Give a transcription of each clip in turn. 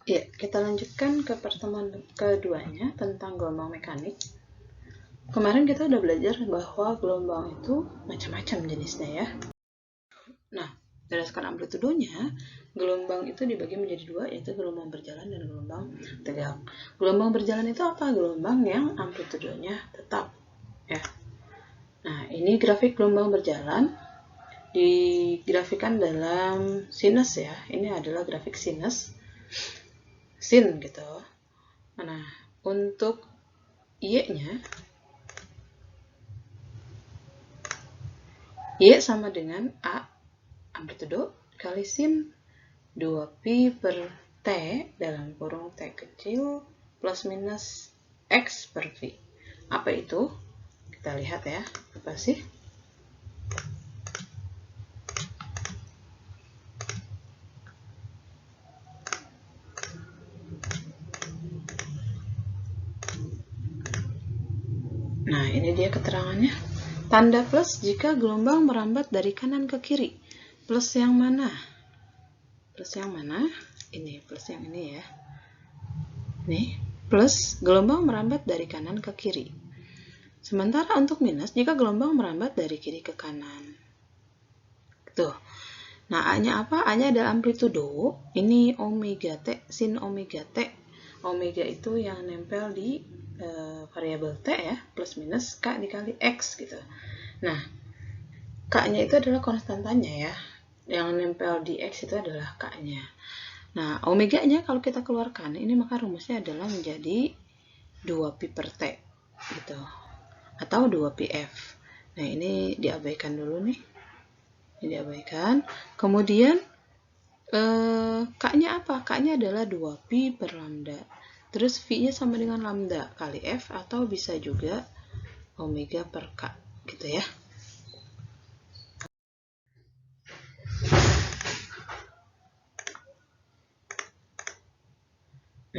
Ya, kita lanjutkan ke pertemuan keduanya tentang gelombang mekanik. Kemarin kita udah belajar bahwa gelombang itu macam-macam jenisnya ya. Nah, berdasarkan amplitudonya, gelombang itu dibagi menjadi dua, yaitu gelombang berjalan dan gelombang tegak. Gelombang berjalan itu apa? Gelombang yang amplitudonya tetap. Ya. Nah, ini grafik gelombang berjalan digrafikan dalam sinus ya. Ini adalah grafik sinus. Sin gitu. Nah, untuk Y-nya, Y sama dengan A amplitudo kali sin 2pi per T dalam kurung T kecil plus minus X per V. Apa itu? Kita lihat ya. Apa sih? Nah, ini dia keterangannya. Tanda plus jika gelombang merambat dari kanan ke kiri. Plus yang mana? Plus yang mana? Ini, plus yang ini ya. Nih, plus gelombang merambat dari kanan ke kiri. Sementara untuk minus, jika gelombang merambat dari kiri ke kanan. Tuh. Nah, A-nya apa? A-nya adalah amplitudo. Ini omega T, sin omega T. Omega itu yang nempel di variabel T ya, plus minus K dikali X gitu. Nah, K-nya itu adalah konstantanya ya. Yang nempel di X itu adalah K-nya. Nah, omega-nya kalau kita keluarkan, ini maka rumusnya adalah menjadi 2pi per T gitu. Atau 2pf. Nah, ini diabaikan dulu nih. Ini diabaikan. Kemudian K-nya apa? K-nya adalah 2pi per lambda. Terus V-nya sama dengan lambda kali F atau bisa juga omega per K gitu ya.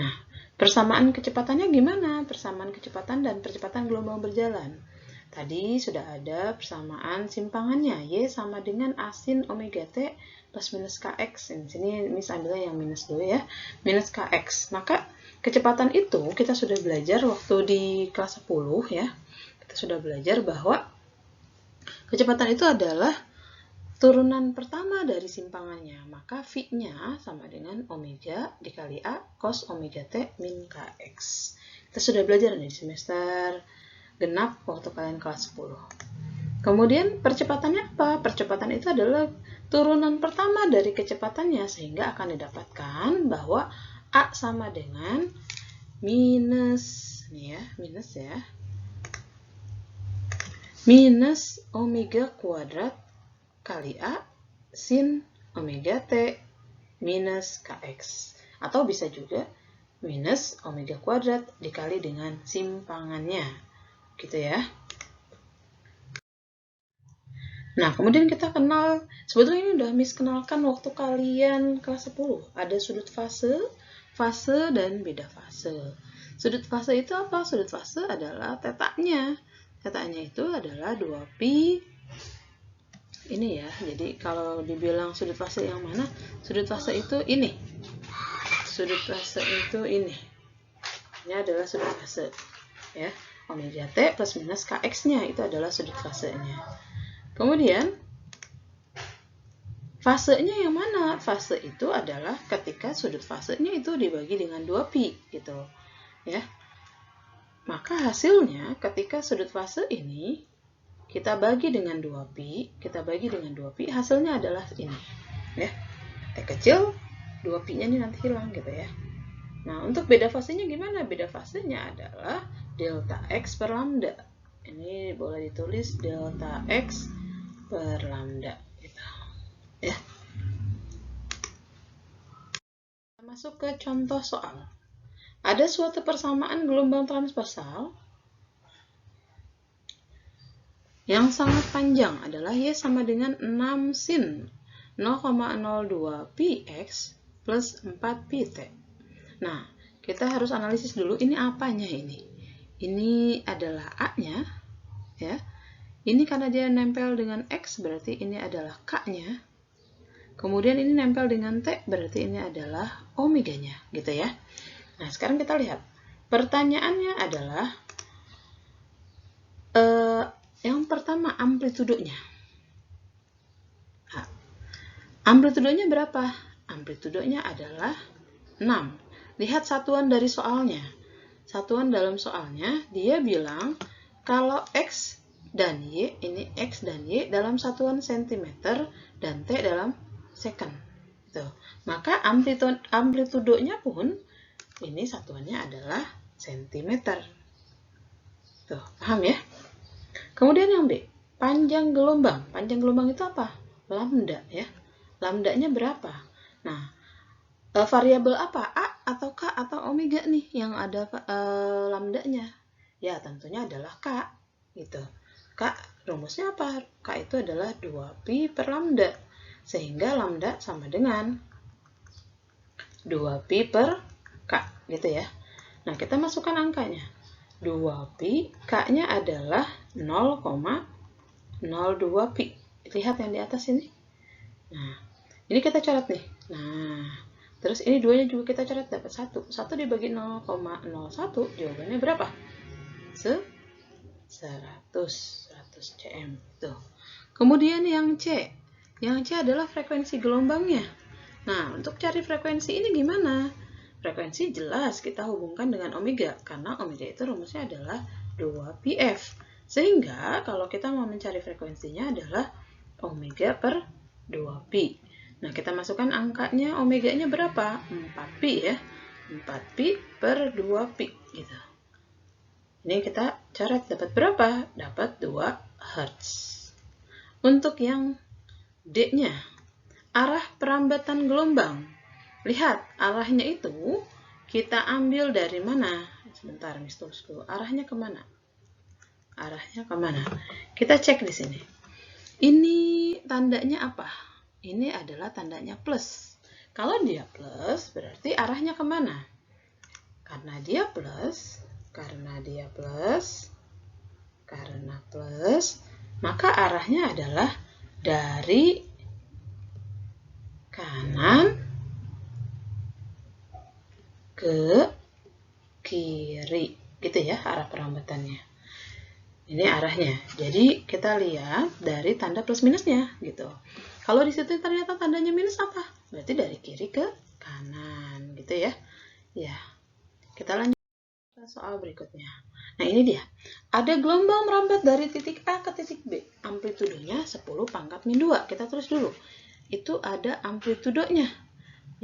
Nah, persamaan kecepatannya gimana? Persamaan kecepatan dan percepatan gelombang berjalan. Tadi sudah ada persamaan simpangannya. Y sama dengan A sin omega T plus minus Kx. Di sini Miss ambil yang minus dulu ya. Minus Kx. Maka kecepatan itu kita sudah belajar waktu di kelas 10 ya. Kita sudah belajar bahwa kecepatan itu adalah turunan pertama dari simpangannya. Maka V-nya sama dengan omega dikali A cos omega T min Kx. Kita sudah belajar di semester genap waktu kalian kelas 10. Kemudian percepatannya apa? Percepatan itu adalah turunan pertama dari kecepatannya, sehingga akan didapatkan bahwa A sama dengan minus, nih ya, minus omega kuadrat kali A sin omega T minus Kx. Atau bisa juga minus omega kuadrat dikali dengan simpangannya. Gitu ya. Nah, kemudian kita kenal, sebetulnya ini udah Miss kenalkan waktu kalian kelas 10. Ada sudut fase, fase, dan beda fase. Sudut fase itu apa? Sudut fase adalah tetanya. Tetanya itu adalah 2pi. Ini ya, jadi kalau dibilang sudut fase yang mana? Sudut fase itu ini. Sudut fase itu ini. Ini adalah sudut fase. Ya, omega T plus minus Kx-nya itu adalah sudut fasenya. Kemudian fasenya yang mana? Fase itu adalah ketika sudut fasenya itu dibagi dengan 2pi gitu. Ya. Maka hasilnya ketika sudut fase ini kita bagi dengan 2pi, hasilnya adalah ini. Ya. T kecil 2pi-nya ini nanti hilang gitu ya. Nah, untuk beda fasenya gimana? Beda fasenya adalah delta X per lambda. Ini boleh ditulis delta X per lambda gitu. Ya. Masuk ke contoh soal. Ada suatu persamaan gelombang transversal yang sangat panjang adalah Y sama dengan 6 sin 0,02 px plus 4 pt. Nah, kita harus analisis dulu ini apanya ini. Ini adalah A-nya ya. Ini karena dia nempel dengan X berarti ini adalah K-nya. Kemudian ini nempel dengan T, berarti ini adalah omeganya, gitu ya. Nah, sekarang kita lihat. Pertanyaannya adalah, yang pertama amplitudenya. Nah, amplitudenya berapa? Amplitudenya adalah 6. Lihat satuan dari soalnya. Satuan dalam soalnya, dia bilang kalau X dan Y, ini X dan Y dalam satuan cm dan T dalam second. Tuh. Maka amplitudenya pun, ini satuannya adalah cm. Tuh, paham ya? Kemudian yang B, panjang gelombang. Panjang gelombang itu apa? Lambda ya. Lambdanya berapa? Nah, variabel apa? A atau K atau omega nih yang ada lambdanya? Ya, tentunya adalah K gitu. K rumusnya apa? K itu adalah 2pi per lambda. Sehingga lambda sama dengan 2pi per K gitu ya. Nah, kita masukkan angkanya. 2pi, K-nya adalah 0,02pi. Lihat yang di atas ini. Nah, ini kita coret nih. Nah, terus ini 2-nya juga kita coret, dapat 1. 1 dibagi 0,01, jawabannya berapa? 100 cm. Tuh. Kemudian yang C. Yang C adalah frekuensi gelombangnya. Nah, untuk cari frekuensi ini gimana? Frekuensi jelas kita hubungkan dengan omega, karena omega itu rumusnya adalah 2πf. Sehingga kalau kita mau mencari frekuensinya adalah omega per 2pi. Nah, kita masukkan angkanya, omeganya berapa? 4pi ya. 4pi per 2pi gitu. Ini kita coret, dapat berapa? Dapat 2 Hz. Untuk yang D-nya, arah perambatan gelombang. Lihat, arahnya itu kita ambil dari mana? Sebentar, Miss Tosku. Arahnya kemana? Arahnya kemana? Kita cek di sini. Ini tandanya apa? Ini adalah tandanya plus. Kalau dia plus, berarti arahnya kemana? Karena dia plus, maka arahnya adalah dari kanan ke kiri, gitu ya arah perambatannya. Ini arahnya. Jadi kita lihat dari tanda plus minusnya, gitu. Kalau di situ ternyata tandanya minus apa? Berarti dari kiri ke kanan, gitu ya. Ya, kita lanjut ke soal berikutnya. Nah, ini dia. Ada gelombang merambat dari titik A ke titik B. Amplitudenya 10 pangkat min 2. Kita tulis dulu. Itu ada amplitudenya.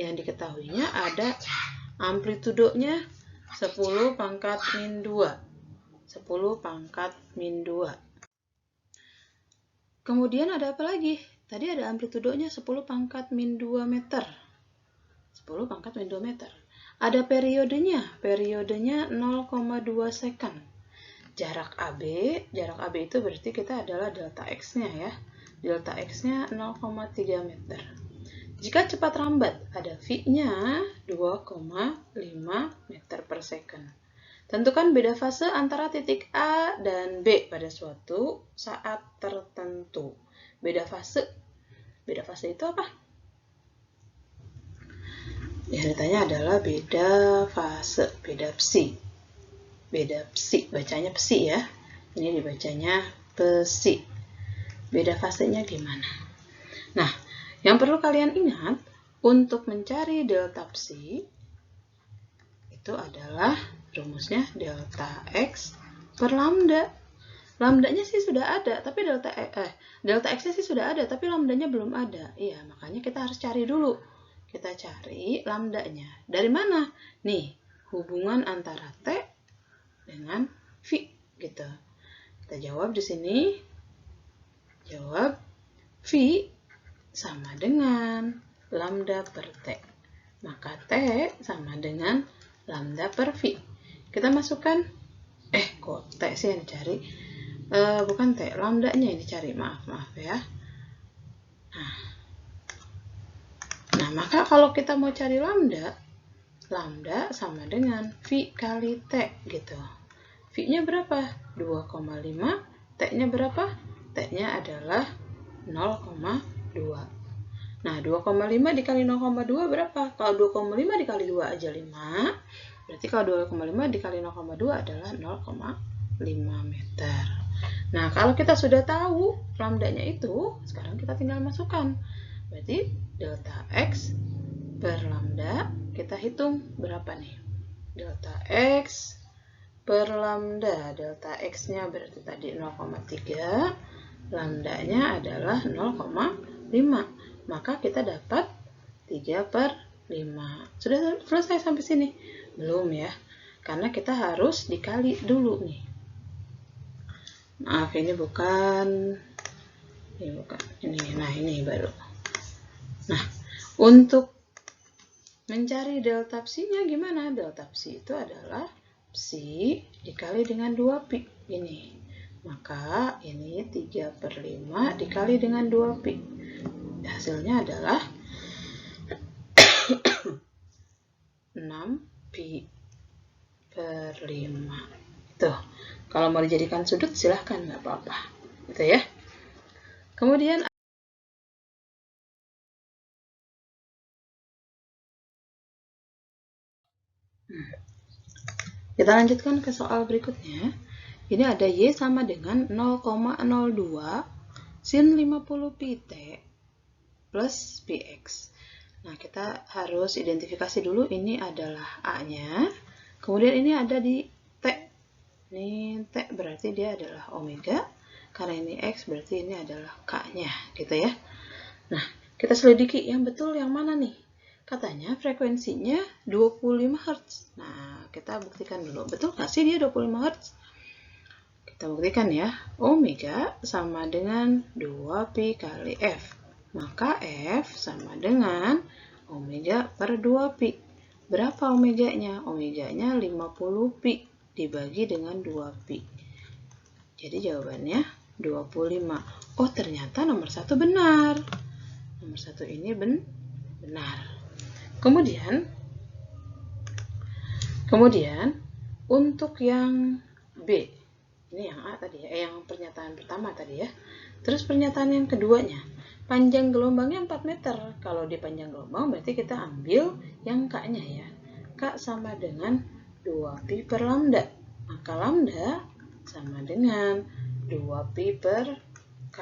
Yang diketahuinya ada amplitudenya 10 pangkat min 2. 10 pangkat min 2. Kemudian ada apa lagi? Tadi ada amplitudenya 10 pangkat min 2 meter. 10 pangkat min 2 meter. Ada periodenya 0,2 second. Jarak AB itu berarti kita adalah delta X-nya ya. Delta X-nya 0,3 meter. Jika cepat rambat, ada V-nya 2,5 meter per second. Tentukan beda fase antara titik A dan B pada suatu saat tertentu. Beda fase itu apa? Yang ditanya adalah beda fase, beda psi. Beda psi, bacanya psi ya. Ini dibacanya psi. Beda fasenya gimana? Nah, yang perlu kalian ingat, untuk mencari delta psi, itu adalah rumusnya delta X per lambda. Lambdanya sih sudah ada, tapi delta X-nya sih sudah ada, tapi lambdanya belum ada. Iya, makanya kita harus cari dulu. Kita cari lambdanya. Dari mana? Nih, hubungan antara T dengan V gitu. Kita jawab di sini. Jawab V sama dengan lambda per T. Maka T sama dengan lambda per V. Kita masukkan, kok T sih yang dicari? Bukan T, lambdanya yang dicari. Maaf ya. Nah, maka kalau kita mau cari lambda sama dengan V kali T gitu. V-nya berapa? 2,5. T-nya berapa? T-nya adalah 0,2. Nah, 2,5 dikali 0,2 berapa? Kalau 2,5 dikali 2 aja 5. Berarti kalau 2,5 dikali 0,2 adalah 0,5 meter. Nah, kalau kita sudah tahu lambdanya itu, sekarang kita tinggal masukkan. Berarti delta X per lambda, kita hitung berapa nih? Delta X per lambda. Delta X-nya berarti tadi 0,3, lambdanya adalah 0,5. Maka kita dapat 3/5. Sudah selesai sampai sini? Belum ya, karena kita harus dikali dulu nih. Maaf, ini bukan. Nah, ini baru. Nah, untuk mencari delta psi-nya gimana? Delta psi itu adalah psi dikali dengan 2pi. Ini. Maka ini 3/5 dikali dengan 2pi. Hasilnya adalah 6pi/5. Tuh, kalau mau dijadikan sudut silahkan, nggak apa-apa. Gitu ya. Kemudian kita lanjutkan ke soal berikutnya. Ini ada Y sama dengan 0,02 sin 50 pi T plus Px. Nah, kita harus identifikasi dulu ini adalah A-nya. Kemudian ini ada di T. Ini T berarti dia adalah omega. Karena ini X berarti ini adalah K-nya. Gitu ya. Nah, kita selidiki yang betul yang mana nih? Katanya frekuensinya 25 Hz. Nah, kita buktikan dulu. Betul nggak sih dia 25 Hz? Kita buktikan ya. Omega sama dengan 2pi kali F. Maka F sama dengan omega per 2pi. Berapa omeganya? Omeganya 50pi dibagi dengan 2pi. Jadi jawabannya 25. Oh, ternyata nomor 1 benar. Nomor 1 ini benar. Kemudian untuk yang B. Ini yang A tadi ya, yang pernyataan pertama tadi ya. Terus pernyataan yang keduanya. Panjang gelombangnya 4 meter. Kalau di panjang gelombang berarti kita ambil yang K-nya ya. K sama dengan 2pi per lambda. Maka lambda sama dengan 2pi per K.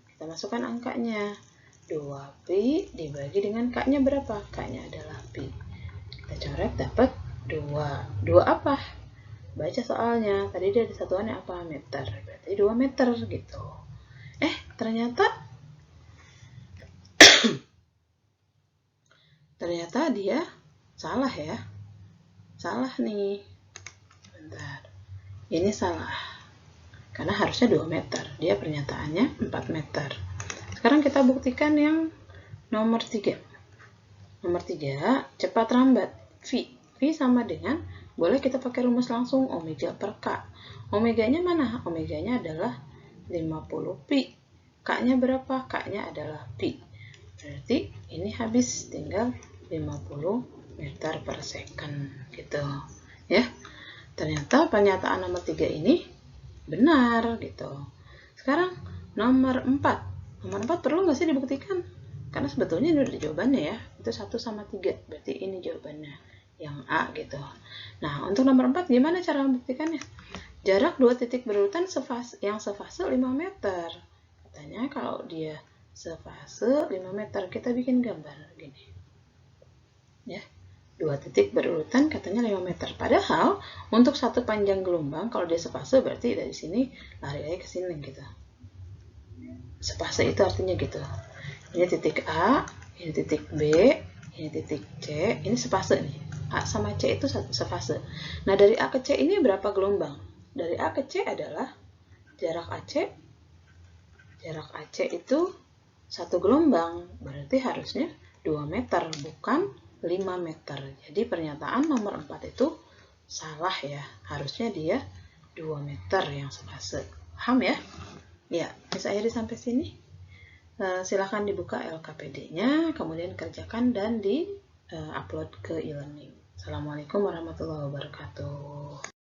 Kita masukkan angkanya. 2pi dibagi dengan K-nya berapa? K-nya adalah pi. Kita coret dapat 2. 2 apa? Baca soalnya. Tadi dia di satuannya apa? Meter. Berarti 2 meter gitu. Ternyata dia salah ya. Salah nih. Bentar. Ini salah. Karena harusnya 2 meter. Dia pernyataannya 4 meter. Sekarang kita buktikan yang nomor 3. Nomor 3, cepat rambat. V. V sama dengan, boleh kita pakai rumus langsung, omega per K. Omeganya mana? Omeganya adalah 50pi. K-nya berapa? K-nya adalah pi. Berarti ini habis tinggal 50 meter per second gitu ya. Ternyata pernyataan nomor 3 ini benar gitu. Sekarang nomor 4. Nomor 4 perlu nggak sih dibuktikan? Karena sebetulnya ini udah jawabannya ya. Itu 1 sama 3. Berarti ini jawabannya. Yang A gitu. Nah, untuk nomor 4 gimana cara membuktikannya? Jarak 2 titik berurutan yang sefase 5 meter. Katanya kalau dia sefase 5 meter, kita bikin gambar gini. Ya, 2 titik berurutan katanya 5 meter. Padahal untuk satu panjang gelombang kalau dia sefase berarti dari sini lari aja ke sini gitu. Sepase itu artinya gitu. Ini titik A, ini titik B, ini titik C, ini sepase nih. A sama C itu sepase. Nah, dari A ke C ini berapa gelombang? Dari A ke C adalah jarak AC. Jarak AC itu 1 gelombang. Berarti harusnya 2 meter, bukan 5 meter. Jadi pernyataan nomor 4 itu salah ya. Harusnya dia 2 meter yang sepase. Paham ya? Ya, bisa akhiri sampai sini. Silahkan dibuka LKPD-nya, kemudian kerjakan dan di-upload ke e-learning. Assalamualaikum warahmatullahi wabarakatuh.